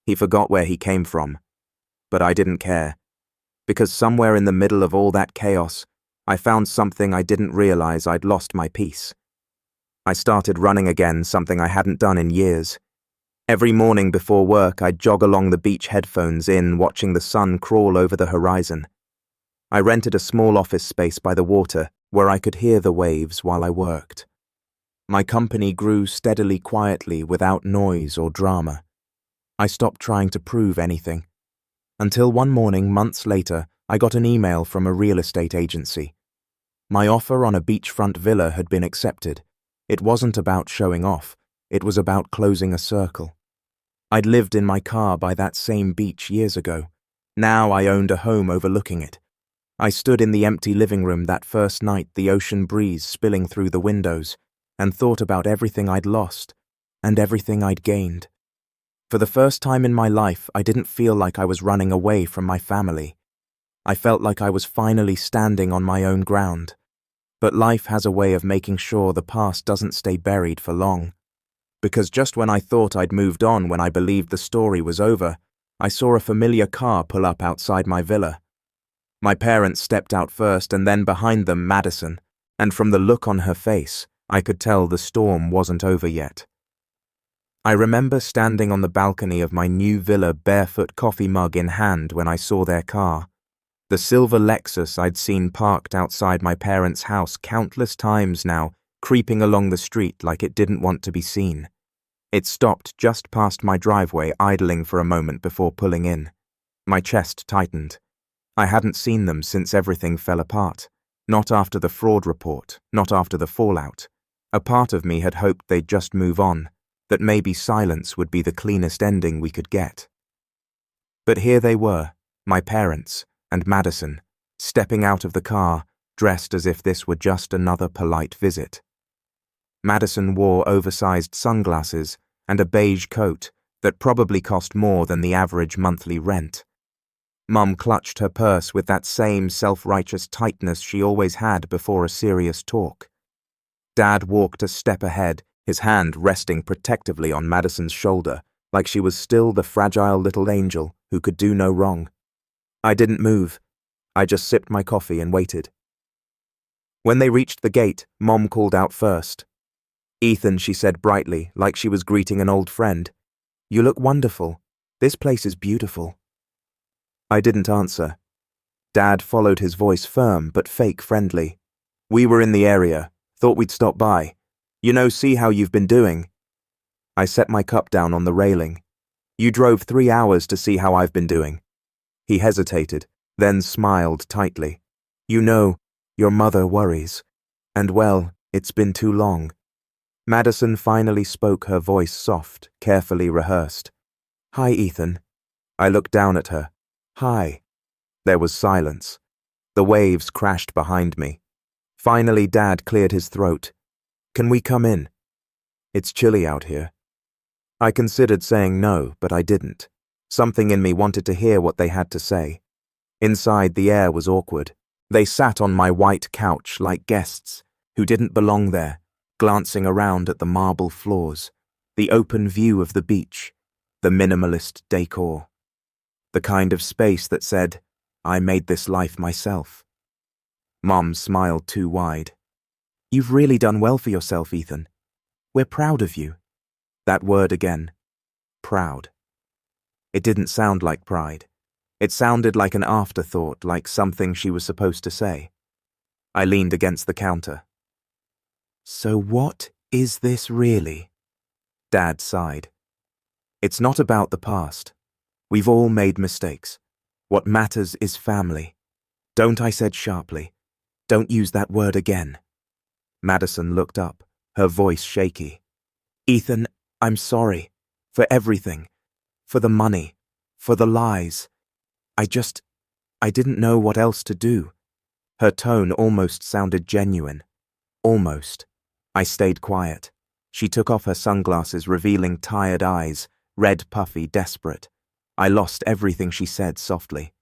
He forgot where he came from. But I didn't care. Because somewhere in the middle of all that chaos, I found something I didn't realize I'd lost my peace. I started running again, something I hadn't done in years. Every morning before work, I'd jog along the beach, headphones in, watching the sun crawl over the horizon. I rented a small office space by the water where I could hear the waves while I worked. My company grew steadily, quietly, without noise or drama. I stopped trying to prove anything. Until one morning, months later, I got an email from a real estate agency. My offer on a beachfront villa had been accepted. It wasn't about showing off. It was about closing a circle. I'd lived in my car by that same beach years ago. Now I owned a home overlooking it. I stood in the empty living room that first night, the ocean breeze spilling through the windows, and thought about everything I'd lost and everything I'd gained. For the first time in my life, I didn't feel like I was running away from my family. I felt like I was finally standing on my own ground. But life has a way of making sure the past doesn't stay buried for long. Because just when I thought I'd moved on, when I believed the story was over, I saw a familiar car pull up outside my villa. My parents stepped out first, and then behind them Madison, and from the look on her face, I could tell the storm wasn't over yet. I remember standing on the balcony of my new villa, barefoot, coffee mug in hand, when I saw their car. The silver Lexus I'd seen parked outside my parents' house countless times now, creeping along the street like it didn't want to be seen. It stopped just past my driveway, idling for a moment before pulling in. My chest tightened. I hadn't seen them since everything fell apart. Not after the fraud report, not after the fallout. A part of me had hoped they'd just move on, that maybe silence would be the cleanest ending we could get. But here they were, my parents and Madison, stepping out of the car, dressed as if this were just another polite visit. Madison wore oversized sunglasses and a beige coat that probably cost more than the average monthly rent. Mum clutched her purse with that same self-righteous tightness she always had before a serious talk. Dad walked a step ahead, his hand resting protectively on Madison's shoulder, like she was still the fragile little angel who could do no wrong. I didn't move. I just sipped my coffee and waited. When they reached the gate, Mom called out first. "Ethan," she said brightly, like she was greeting an old friend. "You look wonderful. This place is beautiful." I didn't answer. Dad followed, his voice firm but fake friendly. "We were in the area. Thought we'd stop by. You know, see how you've been doing." I set my cup down on the railing. "You drove 3 hours to see how I've been doing." He hesitated, then smiled tightly. "You know, your mother worries. And well, it's been too long." Madison finally spoke, her voice soft, carefully rehearsed. "Hi, Ethan." I looked down at her. "Hi." There was silence. The waves crashed behind me. Finally, Dad cleared his throat. "Can we come in? It's chilly out here." I considered saying no, but I didn't. Something in me wanted to hear what they had to say. Inside, the air was awkward. They sat on my white couch like guests who didn't belong there, glancing around at the marble floors, the open view of the beach, the minimalist decor. The kind of space that said, "I made this life myself." Mom smiled too wide. "You've really done well for yourself, Ethan. We're proud of you." That word again. Proud. It didn't sound like pride. It sounded like an afterthought, like something she was supposed to say. I leaned against the counter. So what is this really? Dad sighed. It's not about the past. We've all made mistakes. What matters is family. Don't, I said sharply. Don't use that word again. Madison looked up, her voice shaky. Ethan, I'm sorry. For everything. For the money. For the lies. I didn't know what else to do. Her tone almost sounded genuine. Almost. I stayed quiet. She took off her sunglasses, revealing tired eyes, red, puffy, desperate. I lost everything she said softly.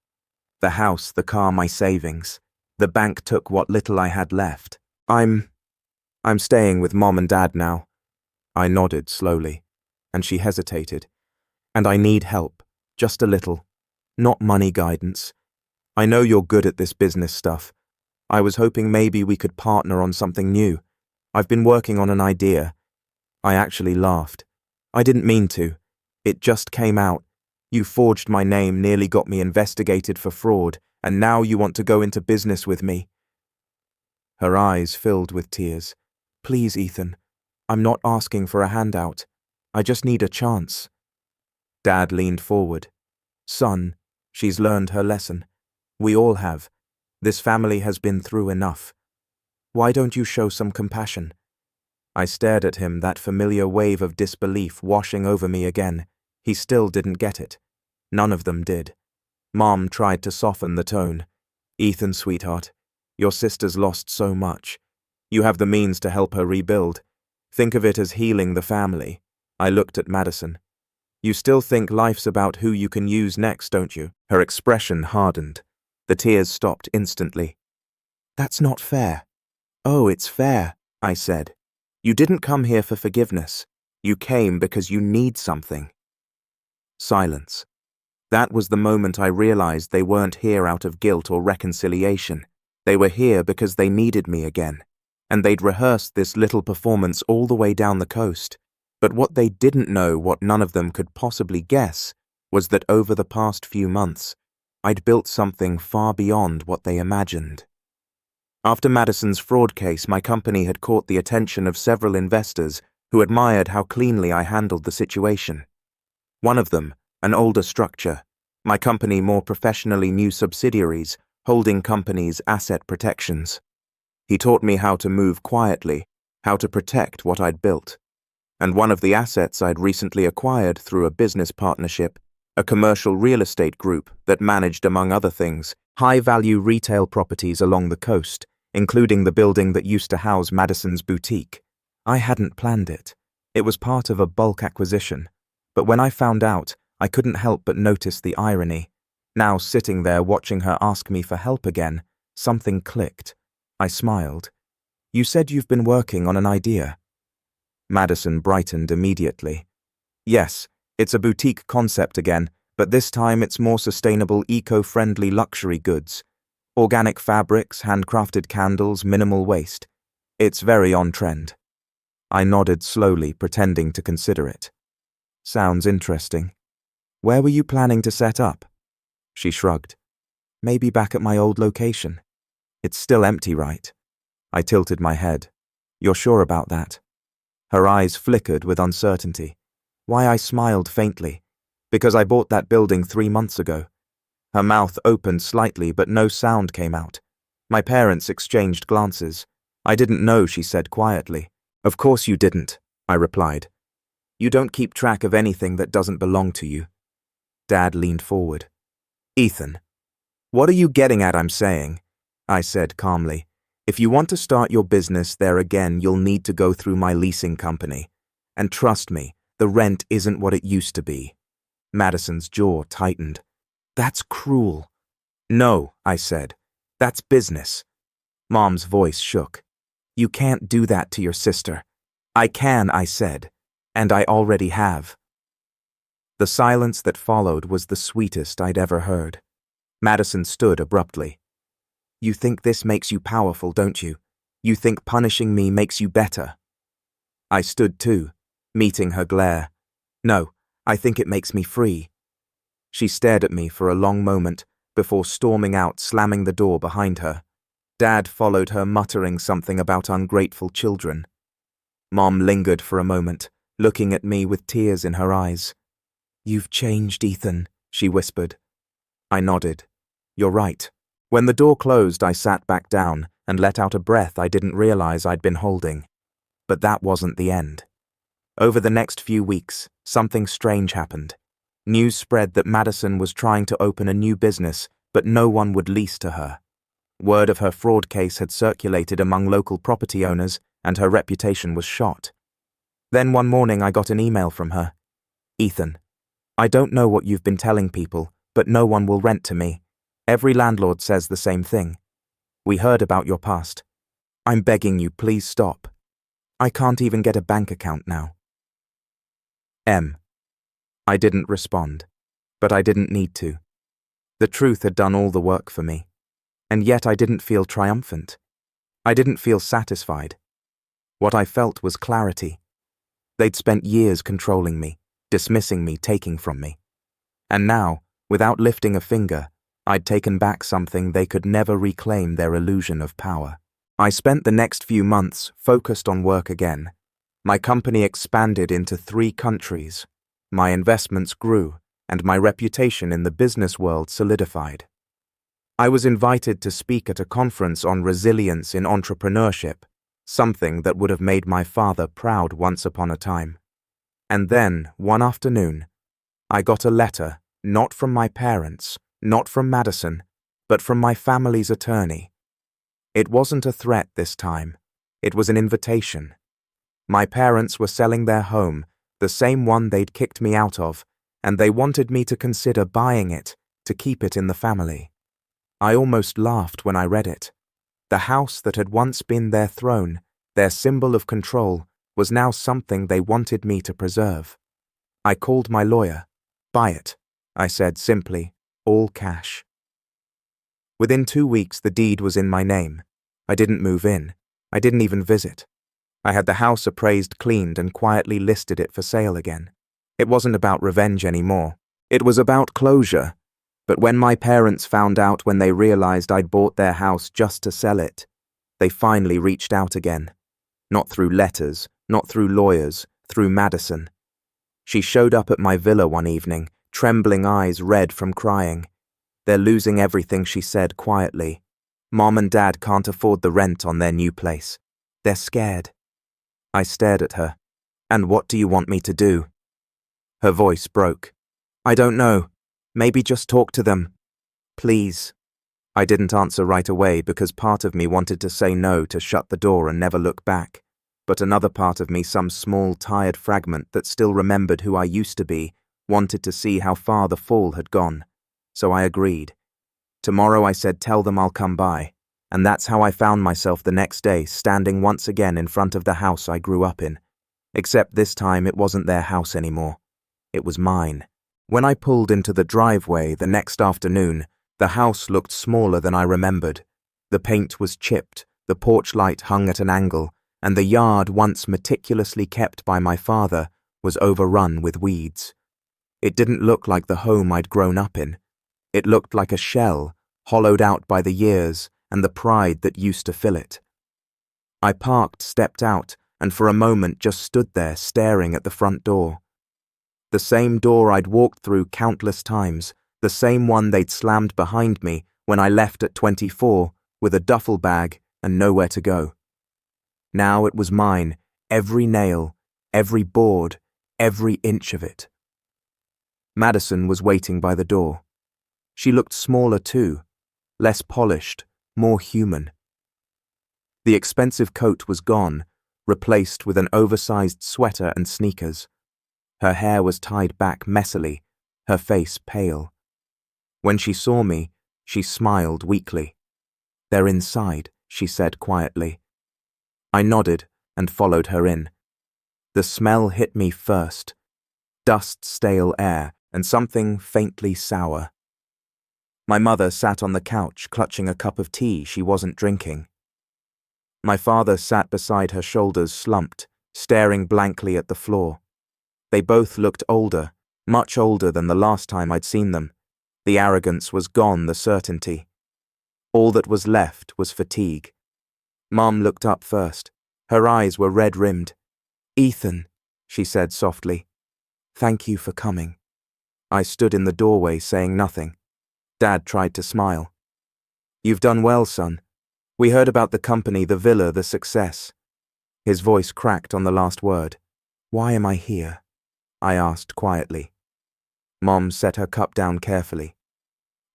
The house, the car, my savings. The bank took what little I had left. I'm staying with Mom and Dad now. I nodded slowly, and she hesitated. And I need help. Just a little. Not money guidance. I know you're good at this business stuff. I was hoping maybe we could partner on something new. I've been working on an idea. I actually laughed. I didn't mean to. It just came out. You forged my name, nearly got me investigated for fraud, and now you want to go into business with me. Her eyes filled with tears. Please, Ethan. I'm not asking for a handout. I just need a chance. Dad leaned forward. Son, she's learned her lesson. We all have. This family has been through enough. Why don't you show some compassion? I stared at him, that familiar wave of disbelief washing over me again. He still didn't get it. None of them did. Mom tried to soften the tone. Ethan, sweetheart, your sister's lost so much. You have the means to help her rebuild. Think of it as healing the family. I looked at Madison. You still think life's about who you can use next, don't you? Her expression hardened. The tears stopped instantly. That's not fair. Oh, it's fair, I said. You didn't come here for forgiveness. You came because you need something. Silence. That was the moment I realized they weren't here out of guilt or reconciliation. They were here because they needed me again. And they'd rehearsed this little performance all the way down the coast. But what they didn't know, what none of them could possibly guess, was that over the past few months, I'd built something far beyond what they imagined. After Madison's fraud case, my company had caught the attention of several investors who admired how cleanly I handled the situation. One of them, an older structure, my company more professionally knew subsidiaries, holding companies' asset protections. He taught me how to move quietly, how to protect what I'd built. And one of the assets I'd recently acquired through a business partnership, a commercial real estate group that managed, among other things, high-value retail properties along the coast, including the building that used to house Madison's boutique. I hadn't planned it. It was part of a bulk acquisition. But when I found out, I couldn't help but notice the irony. Now sitting there watching her ask me for help again, something clicked. I smiled. You said you've been working on an idea. Madison brightened immediately. Yes, it's a boutique concept again, but this time it's more sustainable, eco-friendly luxury goods. Organic fabrics, handcrafted candles, minimal waste. It's very on trend. I nodded slowly, pretending to consider it. Sounds interesting. Where were you planning to set up? She shrugged. Maybe back at my old location. It's still empty, right? I tilted my head. You're sure about that? Her eyes flickered with uncertainty. Why, I smiled faintly. Because I bought that building 3 months ago. Her mouth opened slightly, but no sound came out. My parents exchanged glances. I didn't know, she said quietly. Of course you didn't, I replied. You don't keep track of anything that doesn't belong to you. Dad leaned forward. Ethan, what are you getting at, I'm saying? I said calmly. If you want to start your business there again, you'll need to go through my leasing company. And trust me, the rent isn't what it used to be. Madison's jaw tightened. That's cruel. No, I said. That's business. Mom's voice shook. You can't do that to your sister. I can, I said. And I already have. The silence that followed was the sweetest I'd ever heard. Madison stood abruptly. You think this makes you powerful, don't you? You think punishing me makes you better? I stood too, meeting her glare. No, I think it makes me free. She stared at me for a long moment before storming out, slamming the door behind her. Dad followed her, muttering something about ungrateful children. Mom lingered for a moment, looking at me with tears in her eyes. "You've changed, Ethan," she whispered. I nodded. "You're right." When the door closed, I sat back down and let out a breath I didn't realize I'd been holding. But that wasn't the end. Over the next few weeks, something strange happened. News spread that Madison was trying to open a new business, but no one would lease to her. Word of her fraud case had circulated among local property owners, and her reputation was shot. Then one morning I got an email from her. "Ethan, I don't know what you've been telling people, but no one will rent to me. Every landlord says the same thing. We heard about your past. I'm begging you, please stop. I can't even get a bank account now." I didn't respond, but I didn't need to. The truth had done all the work for me, and yet I didn't feel triumphant. I didn't feel satisfied. What I felt was clarity. They'd spent years controlling me, dismissing me, taking from me. And now, without lifting a finger, I'd taken back something they could never reclaim, their illusion of power. I spent the next few months focused on work again. My company expanded into 3 countries. My investments grew, and my reputation in the business world solidified. I was invited to speak at a conference on resilience in entrepreneurship, something that would have made my father proud once upon a time. And then, one afternoon, I got a letter, not from my parents, not from Madison, but from my family's attorney. It wasn't a threat this time. It was an invitation. My parents were selling their home, the same one they'd kicked me out of, and they wanted me to consider buying it, to keep it in the family. I almost laughed when I read it. The house that had once been their throne, their symbol of control, was now something they wanted me to preserve. I called my lawyer. "Buy it," I said simply, "all cash." Within 2 weeks, the deed was in my name. I didn't move in. I didn't even visit. I had the house appraised, cleaned, and quietly listed it for sale again. It wasn't about revenge anymore. It was about closure. But when my parents found out, when they realized I'd bought their house just to sell it, they finally reached out again. Not through letters, not through lawyers, through Madison. She showed up at my villa one evening, trembling eyes red from crying. "They're losing everything," she said quietly. "Mom and Dad can't afford the rent on their new place. They're scared." I stared at her. "And what do you want me to do?" Her voice broke. "I don't know. Maybe just talk to them. Please." I didn't answer right away because part of me wanted to say no, to shut the door and never look back. But another part of me, some small, tired fragment that still remembered who I used to be, wanted to see how far the fall had gone. So I agreed. "Tomorrow," I said, "tell them I'll come by." And that's how I found myself the next day, standing once again in front of the house I grew up in. Except this time it wasn't their house anymore. It was mine. When I pulled into the driveway the next afternoon, the house looked smaller than I remembered. The paint was chipped, the porch light hung at an angle, and the yard, once meticulously kept by my father, was overrun with weeds. It didn't look like the home I'd grown up in. It looked like a shell, hollowed out by the years and the pride that used to fill it. I parked, stepped out, and for a moment just stood there staring at the front door. The same door I'd walked through countless times, the same one they'd slammed behind me when I left at 24 with a duffel bag and nowhere to go. Now it was mine, every nail, every board, every inch of it. Madison was waiting by the door. She looked smaller too, less polished, more human. The expensive coat was gone, replaced with an oversized sweater and sneakers. Her hair was tied back messily, her face pale. When she saw me, she smiled weakly. "They're inside," she said quietly. I nodded and followed her in. The smell hit me first. Dust, stale air, and something faintly sour. My mother sat on the couch, clutching a cup of tea she wasn't drinking. My father sat beside her, shoulders slumped, staring blankly at the floor. They both looked older, Much older than the last time I'd seen them. The arrogance was gone, the certainty. All that was left was fatigue. Mom looked up first. Her eyes were red-rimmed. "Ethan," she said softly. "Thank you for coming." I stood in the doorway saying nothing. Dad tried to smile. "You've done well, son. We heard about the company, the villa, the success." His voice cracked on the last word. "Why am I here?" I asked quietly. Mom set her cup down carefully.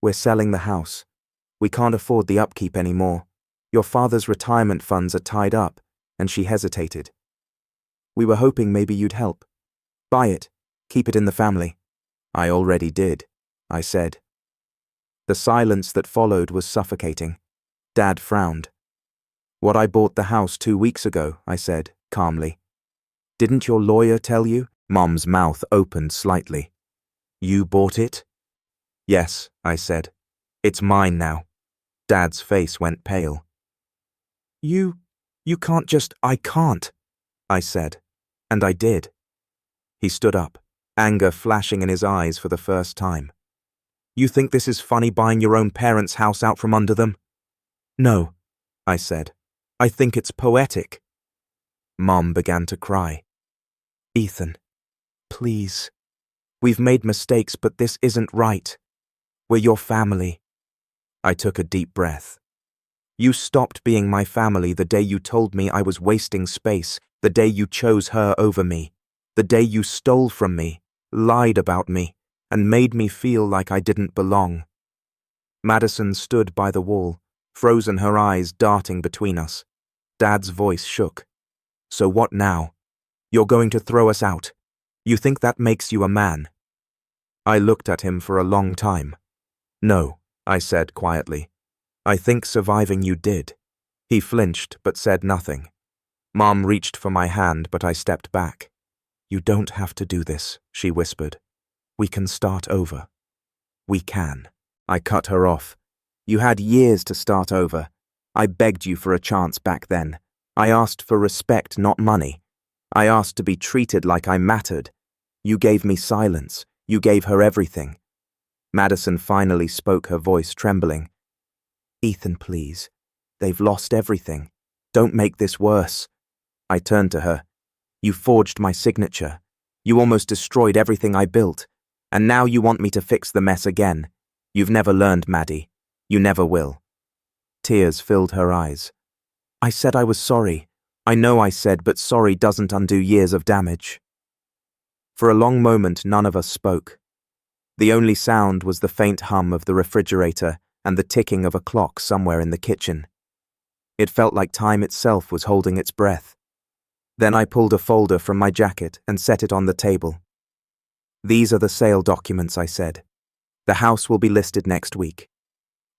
"We're selling the house. We can't afford the upkeep anymore. Your father's retirement funds are tied up," and she hesitated. "We were hoping maybe you'd help. Buy it. Keep it in the family." "I already did," I said. The silence that followed was suffocating. Dad frowned. "What I bought the house 2 weeks ago," I said, calmly. "Didn't your lawyer tell you?" Mom's mouth opened slightly. "You bought it?" "Yes," I said. "It's mine now." Dad's face went pale. You can't just—" "I can't," I said, and I did. He stood up, anger flashing in his eyes for the first time. "You think this is funny, buying your own parents' house out from under them?" "No," I said. "I think it's poetic." Mom began to cry. "Ethan, please. We've made mistakes, but this isn't right. We're your family." I took a deep breath. "You stopped being my family the day you told me I was wasting space, the day you chose her over me, the day you stole from me, lied about me, and made me feel like I didn't belong." Madison stood by the wall, frozen, her eyes darting between us. Dad's voice shook. "So what now? You're going to throw us out? You think that makes you a man?" I looked at him for a long time. "No," I said quietly. "I think surviving you did." He flinched but said nothing. Mom reached for my hand, but I stepped back. "You don't have to do this," she whispered. "We can start over." "We can." I cut her off. "You had years to start over. I begged you for a chance back then. I asked for respect, not money. I asked to be treated like I mattered. You gave me silence. You gave her everything." Madison finally spoke, her voice trembling. "Ethan, please. They've lost everything. Don't make this worse." I turned to her. "You forged my signature. You almost destroyed everything I built. And now you want me to fix the mess again. You've never learned, Maddie. You never will." Tears filled her eyes. "I said I was sorry. I know I said, but sorry doesn't undo years of damage." For a long moment, none of us spoke. The only sound was the faint hum of the refrigerator and the ticking of a clock somewhere in the kitchen. It felt like time itself was holding its breath. Then I pulled a folder from my jacket and set it on the table. "These are the sale documents," I said. "The house will be listed next week.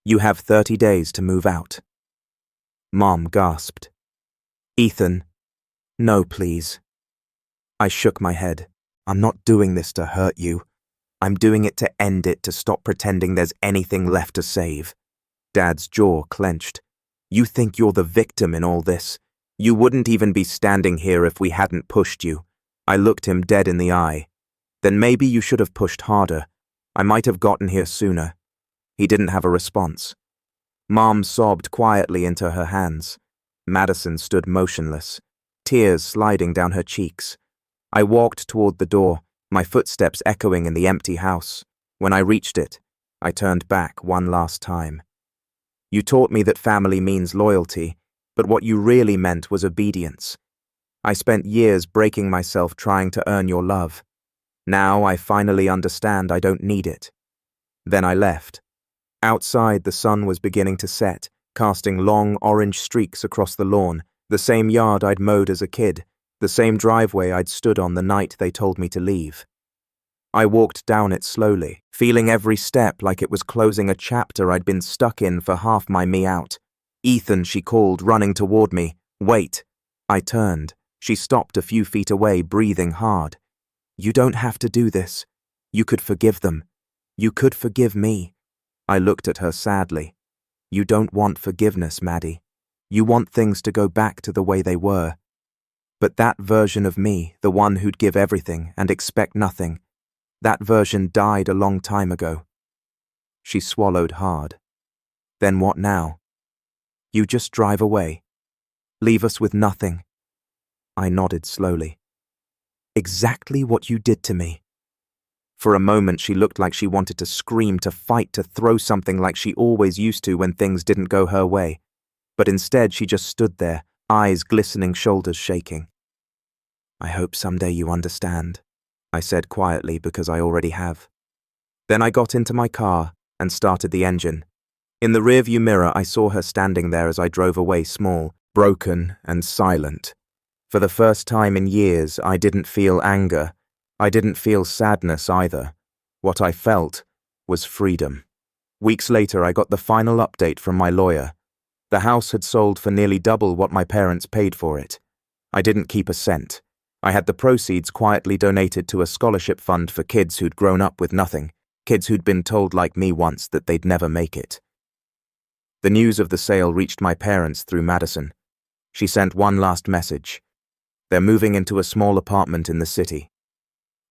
You have 30 days to move out." Mom gasped. "Ethan, no, please." I shook my head. "I'm not doing this to hurt you. I'm doing it to end it, to stop pretending there's anything left to save." Dad's jaw clenched. "You think you're the victim in all this? You wouldn't even be standing here if we hadn't pushed you." I looked him dead in the eye. "Then maybe you should have pushed harder. I might have gotten here sooner." He didn't have a response. Mom sobbed quietly into her hands. Madison stood motionless, tears sliding down her cheeks. I walked toward the door, my footsteps echoing in the empty house. When I reached it, I turned back one last time. "You taught me that family means loyalty, but what you really meant was obedience. I spent years breaking myself trying to earn your love. Now I finally understand I don't need it." Then I left. Outside, the sun was beginning to set, casting long orange streaks across the lawn, the same yard I'd mowed as a kid, the same driveway I'd stood on the night they told me to leave. I walked down it slowly, feeling every step like it was closing a chapter I'd been stuck in for half my me out. "Ethan," she called, running toward me. "Wait." I turned. She stopped a few feet away, breathing hard. "You don't have to do this. You could forgive them. You could forgive me." I looked at her sadly. "You don't want forgiveness, Maddie. You want things to go back to the way they were. But that version of me, the one who'd give everything and expect nothing, That version died a long time ago. She swallowed hard. Then what now? You just drive away. Leave us with nothing. I nodded slowly. Exactly what you did to me. For a moment she looked like she wanted to scream, to fight, to throw something like she always used to when things didn't go her way. But instead she just stood there, eyes glistening, shoulders shaking. I hope someday you understand, I said quietly, because I already have. Then I got into my car and started the engine. In the rearview mirror I saw her standing there as I drove away, small, broken and silent. For the first time in years I didn't feel anger. I didn't feel sadness either. What I felt was freedom. Weeks later I got the final update from my lawyer. The house had sold for nearly double what my parents paid for it. I didn't keep a cent. I had the proceeds quietly donated to a scholarship fund for kids who'd grown up with nothing, kids who'd been told like me once that they'd never make it. The news of the sale reached my parents through Madison. She sent one last message. They're moving into a small apartment in the city.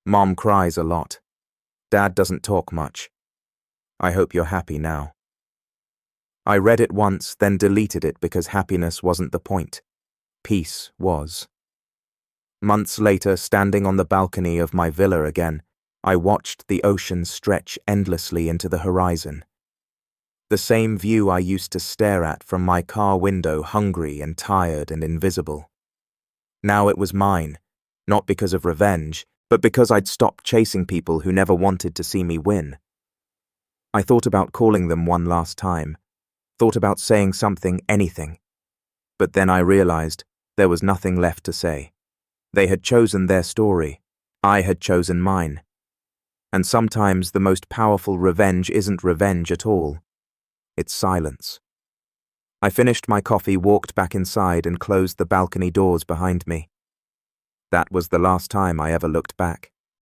Mom cries a lot. Dad doesn't talk much. I hope you're happy now. I read it once, then deleted it because happiness wasn't the point. Peace was. Months later, standing on the balcony of my villa again, I watched the ocean stretch endlessly into the horizon. The same view I used to stare at from my car window, hungry and tired and invisible. Now it was mine, not because of revenge, but because I'd stopped chasing people who never wanted to see me win. I thought about calling them one last time, thought about saying something, anything. But then I realized there was nothing left to say. They had chosen their story. I had chosen mine. And sometimes the most powerful revenge isn't revenge at all. It's silence. I finished my coffee, walked back inside, and closed the balcony doors behind me. That was the last time I ever looked back.